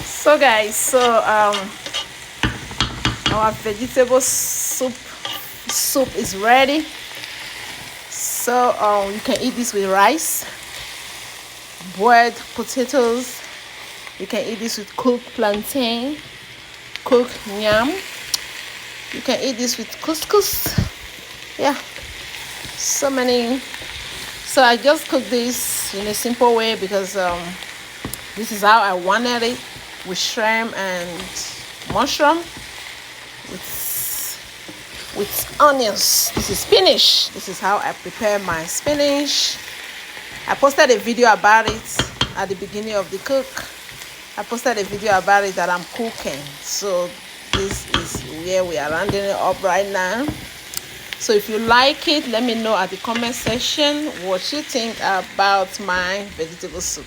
So guys, our vegetable soup is ready. So you can eat this with rice, boiled potatoes. You can eat this with cooked plantain, cooked yam. You can eat this with couscous. Yeah, so many. So I just cook this in a simple way because this is how I wanted it, with shrimp and mushroom, with onions. This is spinach. This is how I prepare my spinach. I posted a video about it at the beginning of the cook. I posted a video about it that I'm cooking. So this is where we are rounding it up right now. So if you like it, let me know at the comment section what you think about my vegetable soup.